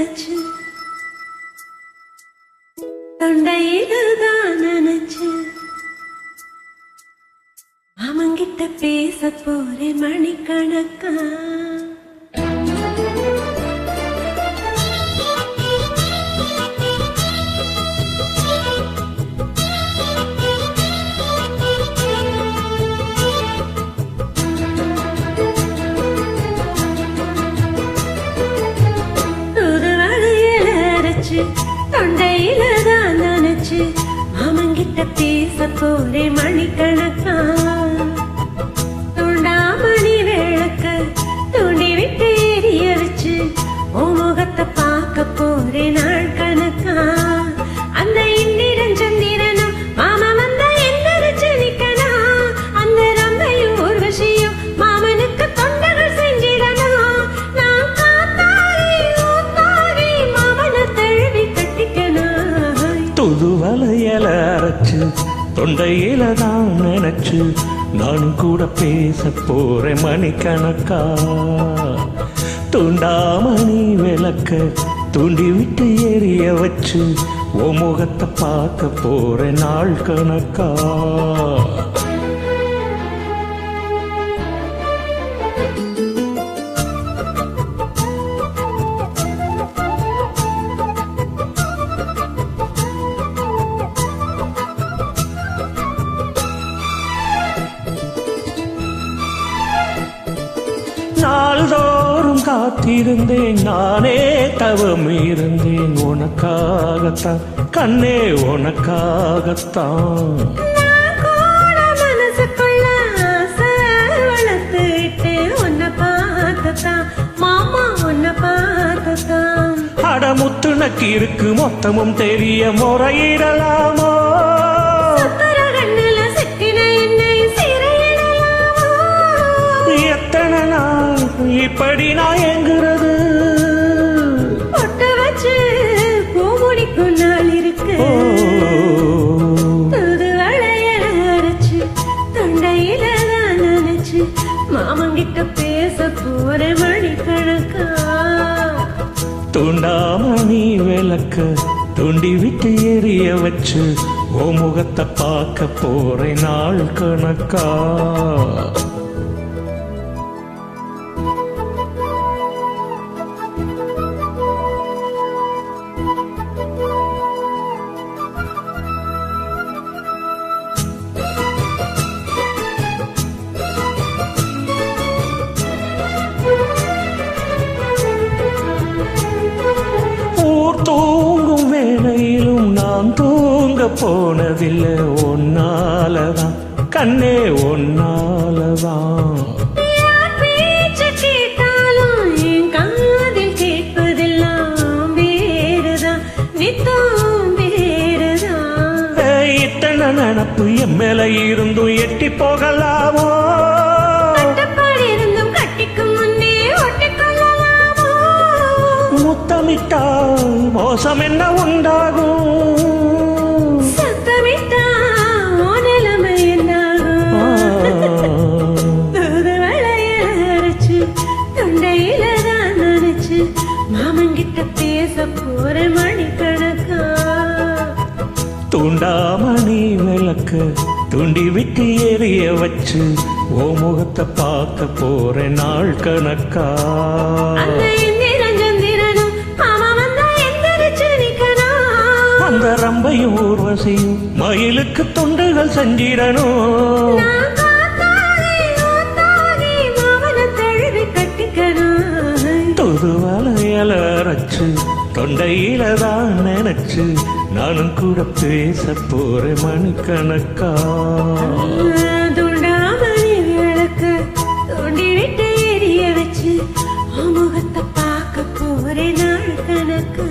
நினைச்சு தொண்டையில்தான் நினைச்சு மாமங்கிட்ட பேச போறேன் மணிக்கணக்கா. தொண்டையில தான் நினைச்சு மாமங்கிட்ட பேச போறேன் மணிக்கணக்கா. தூண்டாமணி விளக்க தூண்டி விட்டு எரிய வச்சு உன் முகத்தை பார்க்க போறேன் நாள் கணக்கா. அந்த இந்திரன் சந்திரனும் மாமா வந்தா என்ன நிக்கணும். அந்த ரம்பையும் ஊர்வசியும் மாமனுக்கு தொண்டர்கள் செஞ்சிடணும். நான் காத்தாரி ஊத்தாரி மாமனை தழுவி கட்டிக்கணும். துது வலையல அரைச்சு தொண்டையில தான் நினைச்சு நானும் கூட பேச போறேன் மணிக்கணக்கா. தூண்டாமணி விளக்க தூண்டி விட்டு எரிய வச்சு ஓ முகத்தை பார்க்க போறேன் நாள் கணக்கா. நாள்தோறும் காத்திருந்தேன் நானே தவம் இருந்தேன் உனக்காகத்தான் கண்ணே உனக்காகத்தான். மனசுக்குள்ள ஆசை வளர்த்துட்டு உன்னை பார்த்ததான் மாமா உன்னை பார்த்ததான். அடமுத்துனக்கு இருக்கு மொத்தமும் தெரிய முறையிடலாமோ. எத்தனை நாள் இப்படி நான் எங்குறது. பொட்ட வச்சு பூமுடிக்கும் நாள் இருக்கு. தூது வளையல அரைச்சு தொண்டையில தான் நினைச்சு மாமங்கிட்ட பேச போற மணிக்கணக்கா. தூண்டாமணி விளக்க தூண்டி விட்டு எரிய வச்சு ஓ முகத்தை பார்க்க போறேன் நாள் கணக்கா. தூங்கும் வேளையிலும் நான் தூங்க போனதில்லை ஒன்னாலதான் கண்ணே ஒன்னாலதான். பேச்சு கேட்டாலும் என் காதில் கேட்பதெல்லாம் வேறுதான் நித்தம் வேறுதான். இத்தனை நினப்பு என் மேல இருந்தும் எட்டி போகலாமோ. முத்தமிட்டா மோசம் என்ன உண்டாகும். சத்தமிட்டா நிலைமை என்னாகும். தூது வளையல அரைச்சு தொண்டையில தான் நினைச்சு மாமங்கிட்ட பேச போற மணிக்கணக்கா. தூண்டாமணி விளக்க தூண்டி விட்டு எரிய வச்சு ஓ முகத்தை பார்க்க போறேன் நாள் கணக்கா. அந்த ரம்பையும் ஊர்வசியும் மயிலுக்கு தொண்டுகள் செஞ்சிடணும். துது வலையல அரைச்சு தொண்டையில தான் நினைச்சு நானும் கூட பேச போறேன் மணிக்கணக்கா. தூண்டாமணி விளக்க தூண்டி விட்டு எரிய வச்சு முகத்தை பார்க்க போறேன் நாள் கணக்கா.